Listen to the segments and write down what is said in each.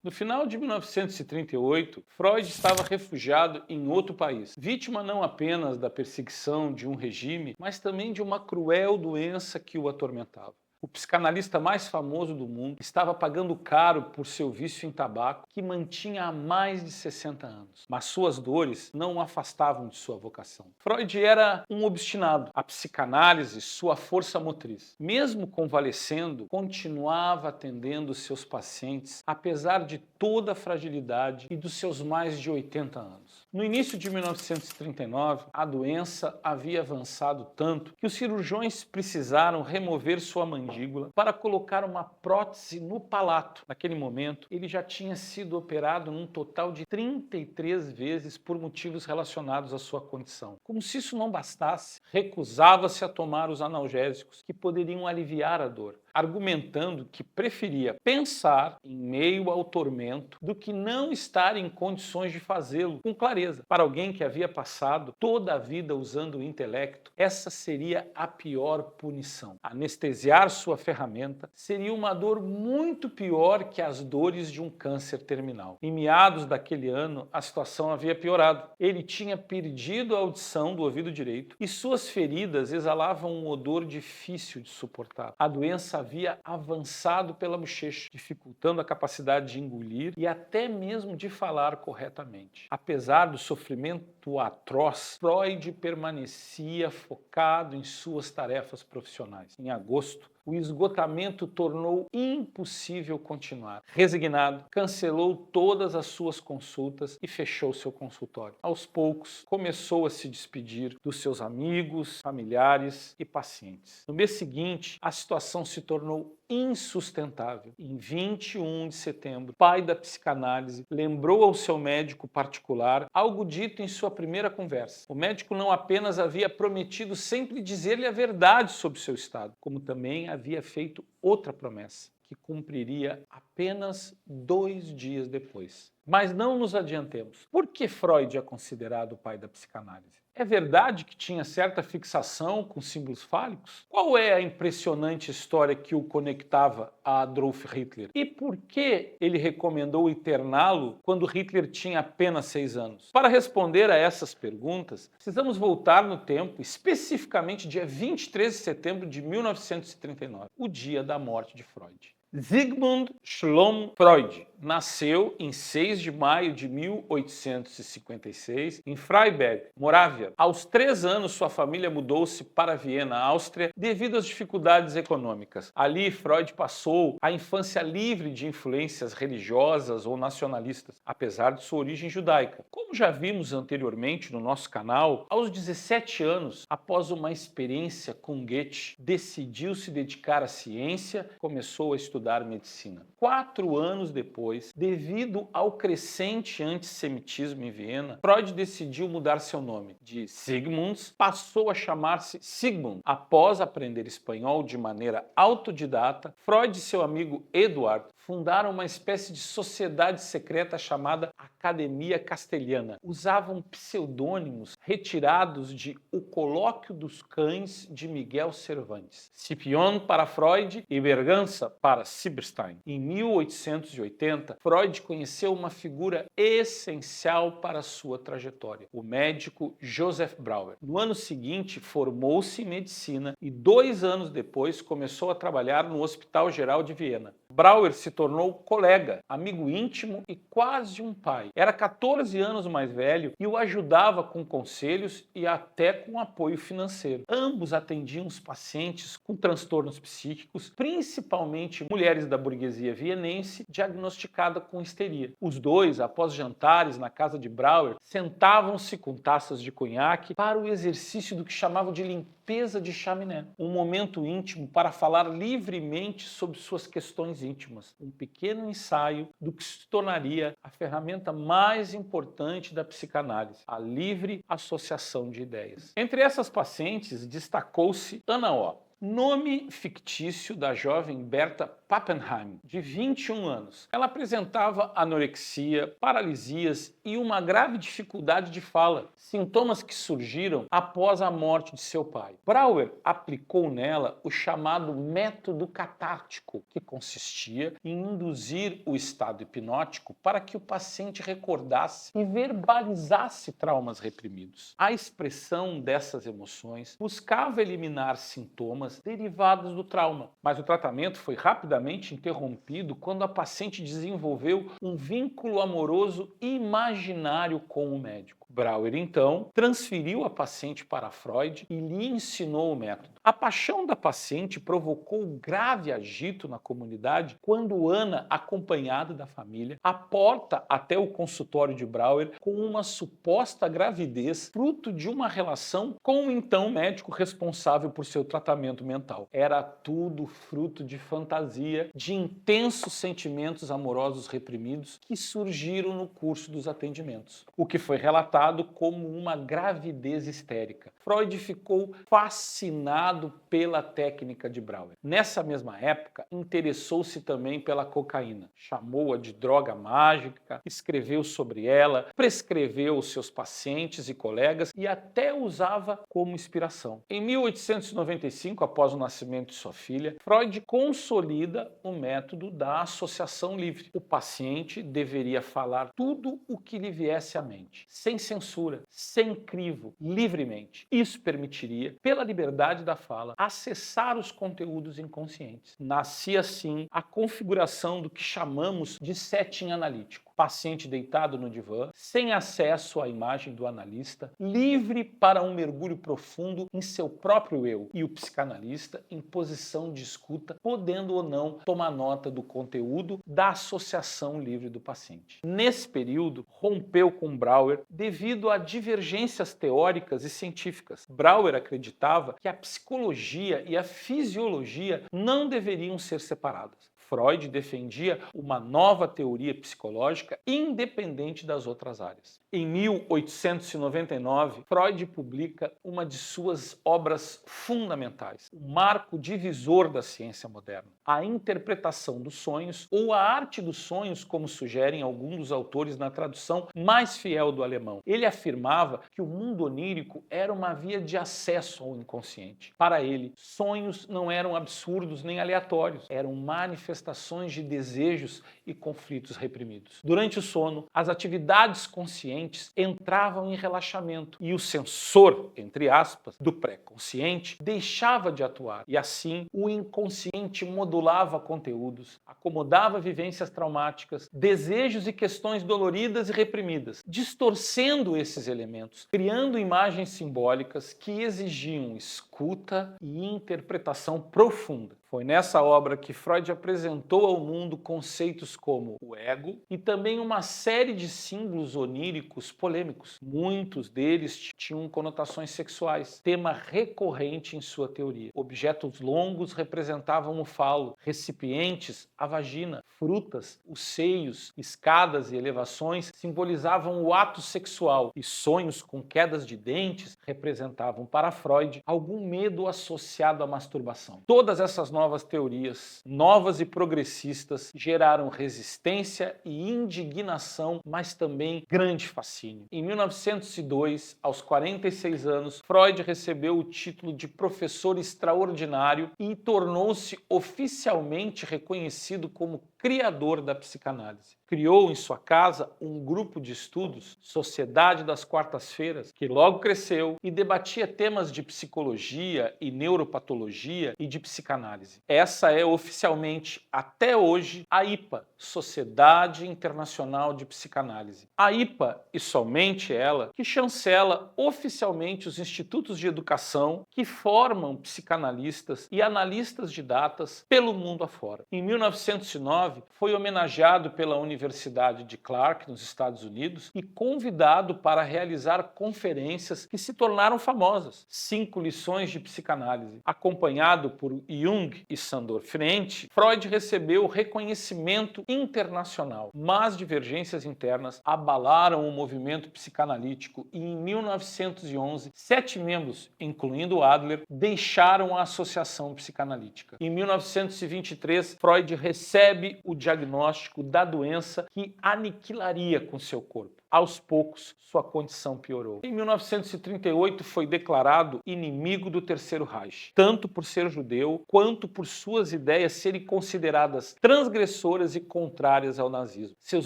No final de 1938, Freud estava refugiado em outro país, vítima não apenas da perseguição de um regime, mas também de uma cruel doença que o atormentava. O psicanalista mais famoso do mundo estava pagando caro por seu vício em tabaco, que mantinha há mais de 60 anos. Mas suas dores não o afastavam de sua vocação. Freud era um obstinado. A psicanálise, sua força motriz. Mesmo convalescendo, continuava atendendo seus pacientes, apesar de toda a fragilidade e dos seus mais de 80 anos. No início de 1939, a doença havia avançado tanto que os cirurgiões precisaram remover sua mandíbula para colocar uma prótese no palato. Naquele momento, ele já tinha sido operado num total de 33 vezes por motivos relacionados à sua condição. Como se isso não bastasse, recusava-se a tomar os analgésicos que poderiam aliviar a dor, argumentando que preferia pensar em meio ao tormento do que não estar em condições de fazê-lo com clareza. Para alguém que havia passado toda a vida usando o intelecto, essa seria a pior punição. Anestesiar sua ferramenta seria uma dor muito pior que as dores de um câncer terminal. Em meados daquele ano, a situação havia piorado. Ele tinha perdido a audição do ouvido direito e suas feridas exalavam um odor difícil de suportar. A doença havia avançado pela bochecha, dificultando a capacidade de engolir e até mesmo de falar corretamente. Apesar do sofrimento atroz, Freud permanecia focado em suas tarefas profissionais. Em agosto, o esgotamento tornou impossível continuar. Resignado, cancelou todas as suas consultas e fechou seu consultório. Aos poucos, começou a se despedir dos seus amigos, familiares e pacientes. No mês seguinte, a situação se tornou insustentável. Em 21 de setembro, o pai da psicanálise lembrou ao seu médico particular algo dito em sua primeira conversa. O médico não apenas havia prometido sempre dizer-lhe a verdade sobre seu estado, como também havia feito outra promessa, que cumpriria apenas 2 dias depois. Mas não nos adiantemos. Por que Freud é considerado o pai da psicanálise? É verdade que tinha certa fixação com símbolos fálicos? Qual é a impressionante história que o conectava a Adolf Hitler? E por que ele recomendou interná-lo quando Hitler tinha apenas 6 anos? Para responder a essas perguntas, precisamos voltar no tempo, especificamente dia 23 de setembro de 1939, o dia da morte de Freud. Sigmund Schlomo Freud nasceu em 6 de maio de 1856 em Freiberg, Morávia. Aos 3 anos, sua família mudou-se para Viena, Áustria, devido às dificuldades econômicas. Ali, Freud passou a infância livre de influências religiosas ou nacionalistas, apesar de sua origem judaica. Como já vimos anteriormente no nosso canal, aos 17 anos, após uma experiência com Goethe, decidiu se dedicar à ciência, começou a estudar medicina. 4 anos depois, devido ao crescente antissemitismo em Viena, Freud decidiu mudar seu nome. De Sigmund, passou a chamar-se Sigmund. Após aprender espanhol de maneira autodidata, Freud e seu amigo Eduard fundaram uma espécie de sociedade secreta chamada Academia Castelhana. Usavam pseudônimos retirados de O Colóquio dos Cães de Miguel Cervantes. Scipion para Freud e Berganza para Silberstein. Em 1880, Freud conheceu uma figura essencial para sua trajetória, o médico Joseph Brauer. No ano seguinte, formou-se em medicina e 2 anos depois começou a trabalhar no Hospital Geral de Viena. Brauer se tornou colega, amigo íntimo e quase um pai. Era 14 anos mais velho e o ajudava com conselhos e até com apoio financeiro. Ambos atendiam os pacientes com transtornos psíquicos, principalmente mulheres da burguesia vienense diagnosticada com histeria. Os dois, após jantares na casa de Brauer, sentavam-se com taças de conhaque para o exercício do que chamavam de limpeza de chaminé, um momento íntimo para falar livremente sobre suas questões íntimas, um pequeno ensaio do que se tornaria a ferramenta mais importante da psicanálise, a livre associação de ideias. Entre essas pacientes destacou-se Ana O. nome fictício da jovem Berta Pappenheim, de 21 anos. Ela apresentava anorexia, paralisias e uma grave dificuldade de fala, sintomas que surgiram após a morte de seu pai. Brauer aplicou nela o chamado método catártico, que consistia em induzir o estado hipnótico para que o paciente recordasse e verbalizasse traumas reprimidos. A expressão dessas emoções buscava eliminar sintomas derivados do trauma, mas o tratamento foi rapidamente interrompido quando a paciente desenvolveu um vínculo amoroso imaginário com o médico. Brauer, então, transferiu a paciente para Freud e lhe ensinou o método. A paixão da paciente provocou grave agito na comunidade quando Ana, acompanhada da família, aporta até o consultório de Brauer com uma suposta gravidez fruto de uma relação com o então médico responsável por seu tratamento mental. Era tudo fruto de fantasia, de intensos sentimentos amorosos reprimidos que surgiram no curso dos atendimentos, o que foi relatado como uma gravidez histérica. Freud ficou fascinado pela técnica de Brauer. Nessa mesma época, interessou-se também pela cocaína. Chamou-a de droga mágica, escreveu sobre ela, prescreveu aos seus pacientes e colegas e até usava como inspiração. Em 1895, após o nascimento de sua filha, Freud consolida o método da associação livre. O paciente deveria falar tudo o que lhe viesse à mente, sem censura, sem crivo, livremente. Isso permitiria, pela liberdade da fala, acessar os conteúdos inconscientes. Nascia assim a configuração do que chamamos de setting analítico. Paciente deitado no divã, sem acesso à imagem do analista, livre para um mergulho profundo em seu próprio eu, e o psicanalista em posição de escuta, podendo ou não tomar nota do conteúdo da associação livre do paciente. Nesse período, rompeu com Brauer devido a divergências teóricas e científicas. Brauer acreditava que a psicologia e a fisiologia não deveriam ser separadas. Freud defendia uma nova teoria psicológica independente das outras áreas. Em 1899, Freud publica uma de suas obras fundamentais, o marco divisor da ciência moderna, a interpretação dos sonhos ou a arte dos sonhos, como sugerem alguns dos autores na tradução mais fiel do alemão. Ele afirmava que o mundo onírico era uma via de acesso ao inconsciente. Para ele, sonhos não eram absurdos nem aleatórios, eram manifestações de desejos e conflitos reprimidos. Durante o sono, as atividades conscientes entravam em relaxamento e o sensor, entre aspas, do pré-consciente deixava de atuar e assim o inconsciente modulava conteúdos, acomodava vivências traumáticas, desejos e questões doloridas e reprimidas, distorcendo esses elementos, criando imagens simbólicas que exigiam escuta e interpretação profunda. Foi nessa obra que Freud apresentou ao mundo conceitos como o ego e também uma série de símbolos oníricos polêmicos. Muitos deles tinham conotações sexuais, tema recorrente em sua teoria. Objetos longos representavam o falo, recipientes, a vagina, frutas, os seios, escadas e elevações simbolizavam o ato sexual e sonhos com quedas de dentes representavam para Freud algum medo associado à masturbação. Todas essas novas teorias, novas e progressistas, geraram resistência e indignação, mas também grande fascínio. Em 1902, aos 46 anos, Freud recebeu o título de professor extraordinário e tornou-se oficialmente reconhecido como criador da psicanálise. Criou em sua casa um grupo de estudos, Sociedade das Quartas-Feiras, que logo cresceu e debatia temas de psicologia e neuropatologia e de psicanálise. Essa é oficialmente, até hoje, a IPA, Sociedade Internacional de Psicanálise. A IPA, e somente ela, que chancela oficialmente os institutos de educação que formam psicanalistas e analistas de datas pelo mundo afora. Em 1909, 19, foi homenageado pela Universidade de Clark, nos Estados Unidos, e convidado para realizar conferências que se tornaram famosas. 5 lições de psicanálise. Acompanhado por Jung e Sandor Freund, Freud recebeu reconhecimento internacional, mas divergências internas abalaram o movimento psicanalítico e em 1911, 7 membros, incluindo Adler, deixaram a Associação Psicanalítica. Em 1923, Freud recebe o diagnóstico da doença que aniquilaria com seu corpo. Aos poucos, sua condição piorou. Em 1938, foi declarado inimigo do Terceiro Reich, tanto por ser judeu, quanto por suas ideias serem consideradas transgressoras e contrárias ao nazismo. Seus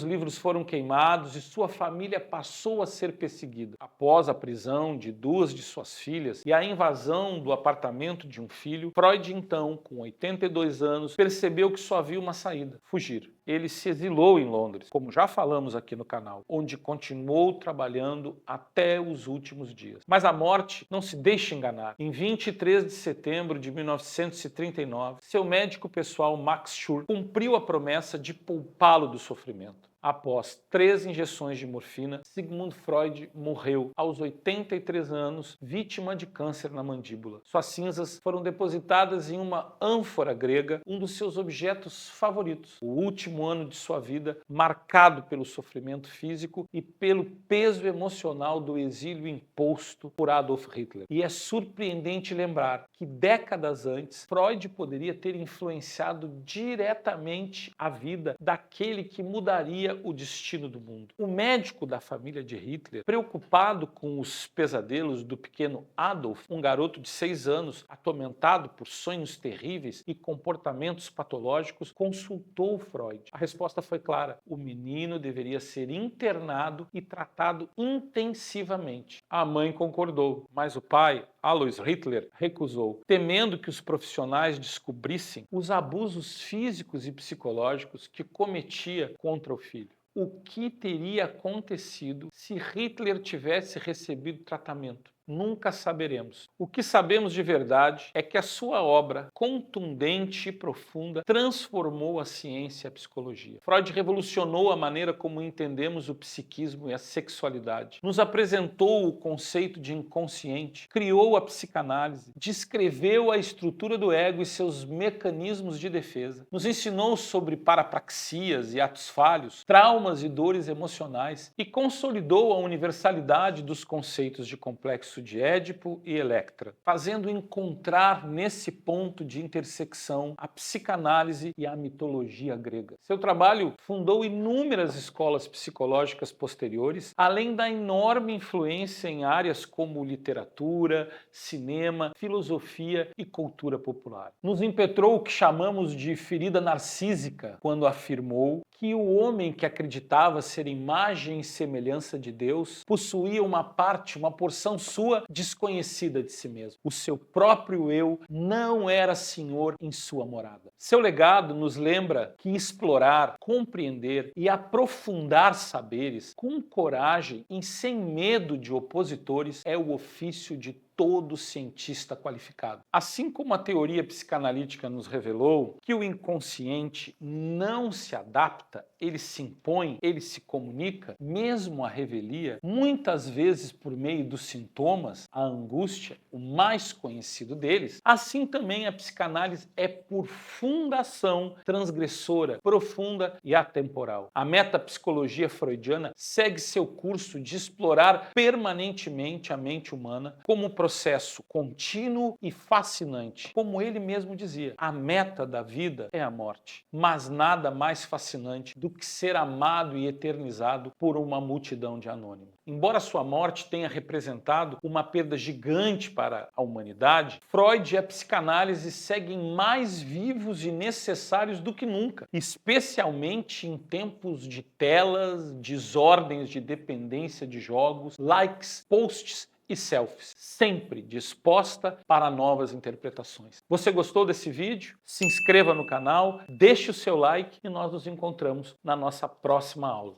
livros foram queimados e sua família passou a ser perseguida. Após a prisão de 2 de suas filhas e a invasão do apartamento de um filho, Freud, então, com 82 anos, percebeu que só havia uma saída: fugir. Ele se exilou em Londres, como já falamos aqui no canal, onde continuou trabalhando até os últimos dias. Mas a morte não se deixa enganar. Em 23 de setembro de 1939, seu médico pessoal Max Schur cumpriu a promessa de poupá-lo do sofrimento. Após 3 injeções de morfina, Sigmund Freud morreu aos 83 anos, vítima de câncer na mandíbula. Suas cinzas foram depositadas em uma ânfora grega, um dos seus objetos favoritos. O último ano de sua vida, marcado pelo sofrimento físico e pelo peso emocional do exílio imposto por Adolf Hitler. E é surpreendente lembrar que décadas antes, Freud poderia ter influenciado diretamente a vida daquele que mudaria o destino do mundo. O médico da família de Hitler, preocupado com os pesadelos do pequeno Adolf, um garoto de 6 anos atormentado por sonhos terríveis e comportamentos patológicos, consultou Freud. A resposta foi clara: o menino deveria ser internado e tratado intensivamente. A mãe concordou, mas o pai, Alois Hitler, recusou, temendo que os profissionais descobrissem os abusos físicos e psicológicos que cometia contra o filho. O que teria acontecido se Hitler tivesse recebido tratamento? Nunca saberemos. O que sabemos de verdade é que a sua obra, contundente e profunda, transformou a ciência e a psicologia. Freud revolucionou a maneira como entendemos o psiquismo e a sexualidade. Nos apresentou o conceito de inconsciente, criou a psicanálise, descreveu a estrutura do ego e seus mecanismos de defesa. Nos ensinou sobre parapraxias e atos falhos, traumas e dores emocionais e consolidou a universalidade dos conceitos de complexo de Édipo e Electra, fazendo encontrar nesse ponto de intersecção a psicanálise e a mitologia grega. Seu trabalho fundou inúmeras escolas psicológicas posteriores, além da enorme influência em áreas como literatura, cinema, filosofia e cultura popular. Nos impetrou o que chamamos de ferida narcísica quando afirmou que o homem que acreditava ser imagem e semelhança de Deus possuía uma parte, uma porção sua desconhecida de si mesmo. O seu próprio eu não era senhor em sua morada. Seu legado nos lembra que explorar, compreender e aprofundar saberes com coragem e sem medo de opositores é o ofício de todo cientista qualificado. Assim como a teoria psicanalítica nos revelou que o inconsciente não se adapta, ele se impõe, ele se comunica, mesmo a revelia, muitas vezes por meio dos sintomas, a angústia, o mais conhecido deles, assim também a psicanálise é por fundação transgressora, profunda e atemporal. A metapsicologia freudiana segue seu curso de explorar permanentemente a mente humana como processo contínuo e fascinante. Como ele mesmo dizia, a meta da vida é a morte, mas nada mais fascinante do que ser amado e eternizado por uma multidão de anônimos. Embora sua morte tenha representado uma perda gigante para a humanidade, Freud e a psicanálise seguem mais vivos e necessários do que nunca, especialmente em tempos de telas, desordens de dependência de jogos, likes, posts e selfies, sempre disposta para novas interpretações. Você gostou desse vídeo? Se inscreva no canal, deixe o seu like e nós nos encontramos na nossa próxima aula.